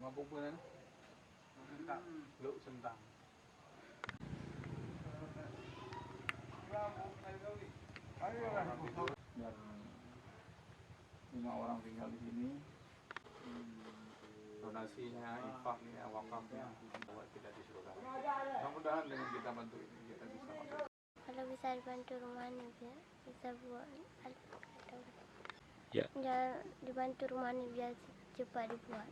Mampu pun kan? Lu sentang. Dan 5 orang tinggal di sini. Donasinya, infaknya, wakafnya buat kita disuruhkan. Mudah-mudahan dengan kita bantu ini kita bisa masuk. Kalau bisa dibantu rumah ini bisa buat Ya. dibantu rumah ini biar cepat dibuat.